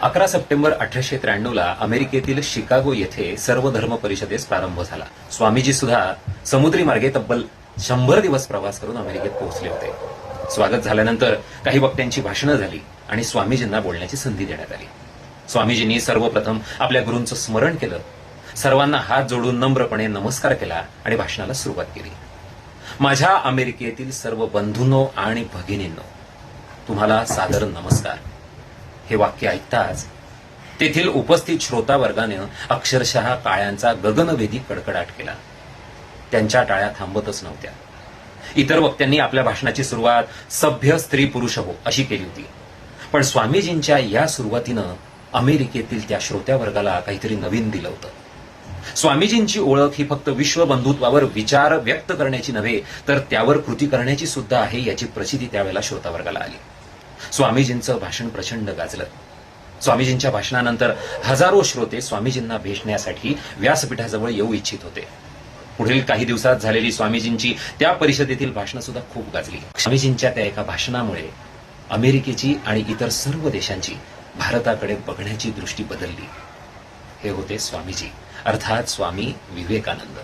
11 September 1893ला अमेरिकेतील Chicago येथे सर्वधर्म परिषदेस प्रारंभ झाला. स्वामीजी सुद्धा समुद्री मार्गे तब्बल 100 दिवस प्रवास करून अमेरिकेत पोहोचले होते. स्वागत झाल्यानंतर काही वक्त्यांची भाषणं झाली आणि स्वामीजींना बोलण्याची संधी देण्यात आली. स्वामीजींनी सर्वप्रथम आपल्या गुरूंचं स्मरण केलं, सर्वांना हात जोडून नम्रपणे नमस्कार केला आणि भाषणाला सुरुवात केली. माझ्या अमेरिकेतील सर्व बंधूंनो आणि भगिनींनो, तुम्हाला सादर नमस्कार. हे वाक्य ऐकताच तेथील उपस्थित श्रोता वर्गाने अक्षरशः टाळ्यांचा गगनभेदी कडकडाट केला. त्यांच्या टाळ्या थांबतच नव्हत्या. इतर वक्त्यांनी आपल्या भाषणाची सुरुवात सभ्य स्त्री पुरुष हो अशी केली होती, पण स्वामीजींच्या या सुरुवातीनं अमेरिकेतील त्या श्रोत्या वर्गाला काहीतरी नवीन दिलं होतं. स्वामीजींची ओळख ही फक्त विश्वबंधुत्वावर विचार व्यक्त करण्याची नव्हे, तर त्यावर कृती करण्याची सुद्धा आहे याची प्रचिती त्यावेळेला श्रोतावर्गाला आली. स्वामीजींचं भाषण प्रचंड गाजलं. स्वामीजींच्या भाषणानंतर हजारो श्रोते स्वामीजींना भेटण्यासाठी व्यासपीठाजवळ येऊ इच्छित होते. पुढील काही दिवसात झालेली स्वामीजींची त्या परिषदेतील भाषणं सुद्धा खूप गाजली. स्वामीजींच्या त्या एका भाषणामुळे अमेरिकेची आणि इतर सर्व देशांची भारताकडे बघण्याची दृष्टी बदलली. हे होते स्वामीजी, अर्थात स्वामी विवेकानंद.